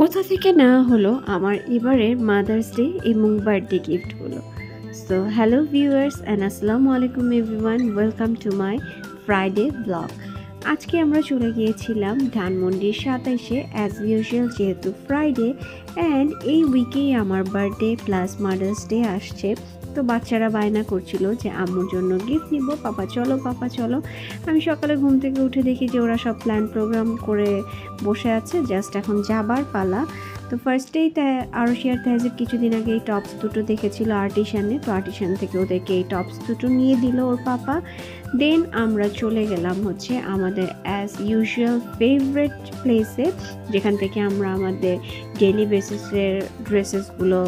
কোথা থেকে নেওয়া হলো আমার এবারের মাদার্স ডে এবং বার্থডে গিফটগুলো। সো হ্যালো ভিউয়ার্স অ্যান্ড আসসালামু আলাইকুম everyone, welcome to my Friday blog. আজকে আমরা চলে গিয়েছিলাম ধানমন্ডির 27-এ অ্যাজ ইউজুয়াল, যেহেতু ফ্রাইডে অ্যান্ড এই উইকেই আমার বার্থডে প্লাস মাদার্স ডে আসছে। তো বাচ্চারা বায়না করছিল যে আম্মুর জন্য গিফট নিব, পাপা চলো পাপা চলো। আমি সকালে ঘুম থেকে উঠে দেখি যে ওরা সব প্ল্যান প্রোগ্রাম করে বসে আছে, জাস্ট এখন যাবার পালা। তো ফার্স্টেই আরশি আর তেহজিব কিছুদিন আগে এই টপস দুটো দেখেছিল আর্টিশানে, তো আর্টিশান থেকে ওদেরকে এই টপস দুটো নিয়ে দিল ওর পাপা। দেন আমরা চলে গেলাম হচ্ছে আমাদের অ্যাজ ইউজুয়াল ফেভারেট প্লেসে, যেখান থেকে আমরা আমাদের ডেইলি বেসিসের ড্রেসেসগুলো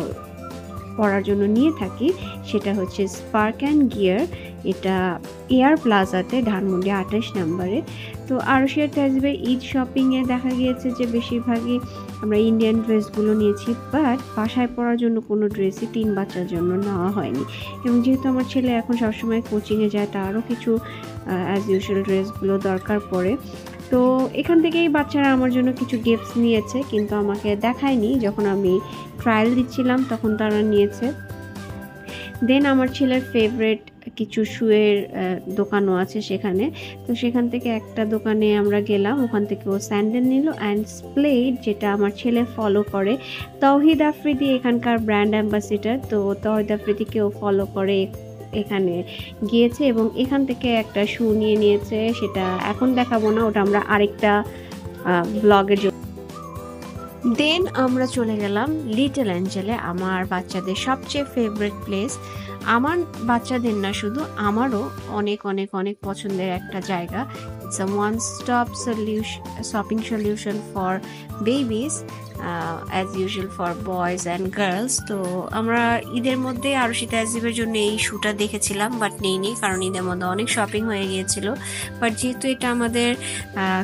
পরার জন্য নিয়ে থাকি। সেটা হচ্ছে স্পার্ক অ্যান্ড গিয়ার, এটা এয়ার প্লাজাতে ধানমন্ডি 28 নম্বরে। তো আরশিয়ার তেহজিবের ঈদ শপিংয়ে দেখা গিয়েছে যে বেশিরভাগই আমরা ইন্ডিয়ান ড্রেসগুলো নিয়েছি, বাট বাসায় পরার জন্য কোনো ড্রেসই 3 বাচ্চার জন্য নেওয়া হয়নি। এবং যেহেতু আমার ছেলে এখন সবসময় কোচিংয়ে যায়, তারও কিছু অ্যাজ ইউজুয়াল ড্রেসগুলো দরকার পড়ে। তো এখান থেকেই বাচ্চারা আমার জন্য কিছু গিফটস নিয়েছে, কিন্তু আমাকে দেখায়নি। যখন আমি ট্রায়াল দিচ্ছিলাম তখন তারা নিয়েছে। দেন আমার ছেলের ফেভারেট কিছু শুয়ের দোকানও আছে সেখানে, তো সেখান থেকে একটা দোকানে আমরা গেলাম, ওখান থেকে ও স্যান্ডেল নিল অ্যান্ড স্প্লেড, যেটা আমার ছেলে ফলো করে। তৌহিদ আফ্রিদি এখানকার ব্র্যান্ড অ্যাম্বাসিডার, তো তৌহিদ আফ্রিদিকেও ফলো করে এখানে গিয়েছে এবং এখান থেকে একটা শু নিয়ে নিয়েছে। সেটা এখন দেখাবো না, ওটা আমরা আরেকটা ব্লগের জন্য। দেন আমরা চলে গেলাম লিটল অ্যাঞ্জেলে, আমার বাচ্চাদের সবচেয়ে ফেভারিট প্লেস। আমার বাচ্চাদের না, শুধু আমারও অনেক অনেক অনেক পছন্দের একটা জায়গা। It's a one stop shopping solution for babies, as usual for boys and girls. তো আমরা ঈদের মধ্যে আরশি তেহজিবের জন্য এই শুটা দেখেছিলাম, বাট নেইনি, কারণ ঈদের মধ্যে অনেক শপিং হয়ে গিয়েছিল। বাট যেহেতু এটা আমাদের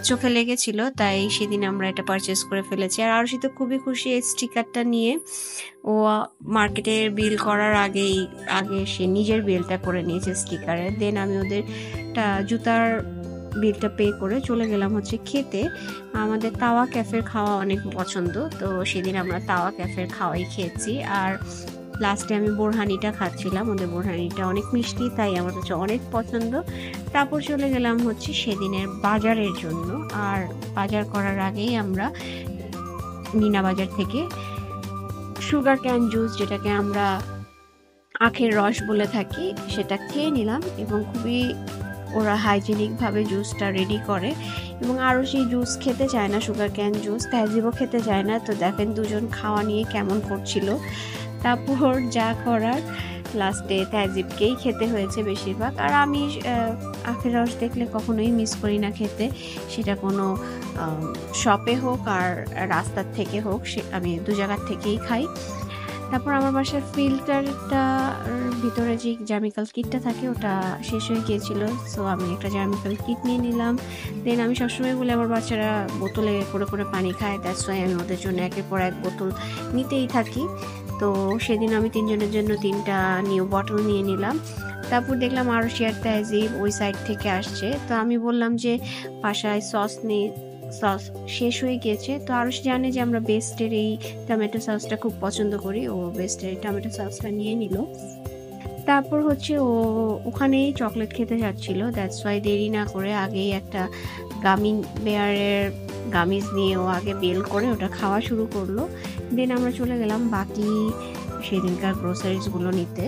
চোখে লেগেছিল, তাই সেদিন আমরা এটা পারচেস করে ফেলেছি। আর আরশি তো খুবই খুশি এই স্টিকারটা নিয়ে। ও মার্কেটের বিল করার আগে সে নিজের বিলটা করে নিয়েছে স্টিকারে। দেন আমি ওদের জুতার বিলটা পে করে চলে গেলাম হচ্ছে খেতে। আমাদের তাওয়া ক্যাফের খাওয়া অনেক পছন্দ, তো সেদিন আমরা তাওয়া ক্যাফের খাওয়াই খেয়েছি। আর লাস্টে আমি বোরহানিটা খাচ্ছিলাম, ওদের বোরহানিটা অনেক মিষ্টি, তাই আমার কাছে অনেক পছন্দ। তারপর চলে গেলাম হচ্ছে সেদিনের বাজারের জন্য। আর বাজার করার আগেই আমরা মিনা বাজার থেকে সুগার ক্যান জুস, যেটাকে আমরা আখের রস বলে থাকি, সেটা খেয়ে নিলাম। এবং খুবই ওরা হাইজেনিকভাবে জুসটা রেডি করে, এবং আরও সেই জুস খেতে চায় না, সুগার ক্যান জুস। তেহজিবও খেতে চায় না। তো দেখেন দুজন খাওয়া নিয়ে কেমন করছিল। তারপর যা করার, লাস্টে তেহজিবকেই খেতে হয়েছে বেশিরভাগ। আর আমি আখের রস দেখলে কখনোই মিস করি না খেতে, সেটা কোনো শপে হোক আর রাস্তার থেকে হোক, আমি দু জায়গার থেকেই খাই। তারপর আমার বাসার ফিল্টারটা ভিতরে যে জার্মিকাল কিটটা থাকে ওটা শেষ হয়ে গিয়েছিল, সো আমি একটা জার্মিকাল কিট নিয়ে নিলাম। দেন আমি সবসময় বলে আমার বাচ্চারা বোতলে করে করে পানি খায়, দ্যাটস ওয়াই আমি ওদের জন্য একের পর এক বোতল নিতেই থাকি। তো সেদিন আমি 3 জনের জন্য 3টা নিউ বটল নিয়ে নিলাম। তারপর দেখলাম আরশি আর তেহজিব ওই সাইড থেকে আসছে, তো আমি বললাম যে বাসায় সস শেষ হয়ে গিয়েছে। তো আরশি জানে যে আমরা বেস্টের এই টমেটো সসটা খুব পছন্দ করি, ও বেস্টের এই টমেটো সসটা নিয়ে নিল। তারপর হচ্ছে ও ওখানেই চকলেট খেতে যাচ্ছিল, দ্যাটস ওয়াই দেরি না করে আগেই একটা গামি বেয়ারের গামিজ নিয়ে ও আগে বেল করে ওটা খাওয়া শুরু করলো। দেন আমরা চলে গেলাম বাকি সেদিনকার গ্রোসারিজগুলো নিতে।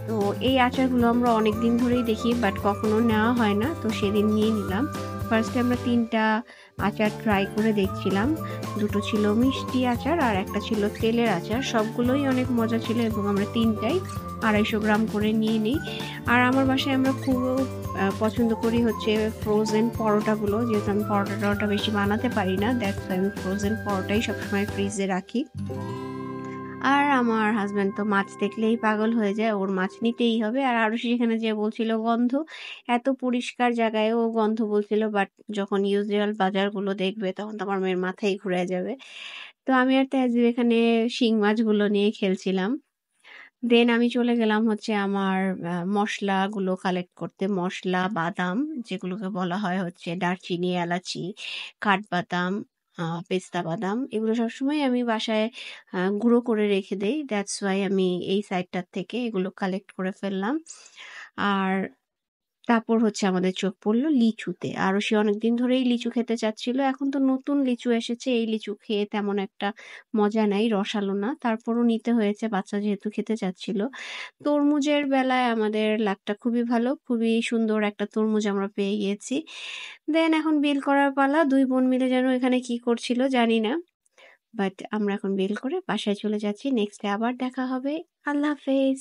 তো এই আচারগুলো আমরা অনেক দিন ধরেই দেখি, বাট কখনো নেওয়া হয় না, তো সেদিন নিয়ে নিলাম। ফার্স্টে আমরা 3টা আচার ট্রাই করে দেখছিলাম। দুটো ছিল মিষ্টি আচার আর একটা ছিল তেলের আচার, সবগুলোই অনেক মজা ছিল এবং আমরা 3টাই 250 গ্রাম করে নিয়ে নিই। আর আমার বাসায় আমরা খুব পছন্দ করি হচ্ছে ফ্রোজেন পরোটাগুলো, যেহেতু আমি পরোটা বেশি বানাতে পারি না, দ্যাটস আমি ফ্রোজেন পরোটাই সবসময় ফ্রিজে রাখি। আর আমার হাজব্যান্ড তো মাছ দেখলেই পাগল হয়ে যায়, ওর মাছ নিতেই হবে। আর আরো সেখানে যে বলছিল গন্ধ, এত পরিষ্কার জায়গায় ও গন্ধ বলছিল, বাট যখন ইউজুয়াল বাজারগুলো দেখবে তখন তো আমার মেয়ের মাথাই ঘুরে যাবে। তো আমি আর তেহজিব এখানে শিং মাছগুলো নিয়ে খেলছিলাম। দেন আমি চলে গেলাম হচ্ছে আমার মশলাগুলো কালেক্ট করতে। মশলা, বাদাম, যেগুলোকে বলা হয় হচ্ছে দারচিনি, এলাচি, কাঠবাদাম, পেস্তা বাদাম এগুলো সবসময় আমি বাসায় গুঁড়ো করে রেখে দেই। দ্যাটস ওয়াই আমি এই সাইডটার থেকে এগুলো কালেক্ট করে ফেললাম। আর তারপর হচ্ছে আমাদের চোখ পড়ল লিচুতে। আরশি অনেকদিন ধরেই লিচু খেতে চাচ্ছিল। এখন তো নতুন লিচু এসেছে। এই লিচু খেয়ে তেমন একটা মজা নাই, রসালো না। তারপরও নিতে হয়েছে, বাচ্চা যেহেতু খেতে চাচ্ছিল। তরমুজের বেলায় আমাদের লাকটা খুবই ভালো। খুবই সুন্দর একটা তরমুজ আমরা পেয়ে গিয়েছি। দেন এখন বিল করার পালা। ২ বোন মিলে যেন এখানে কি করছিল জানি না। বাট আমরা এখন বিল করে বাসায় চলে যাচ্ছি। নেক্সট ডে আবার দেখা হবে। আল্লাহ হাফেজ।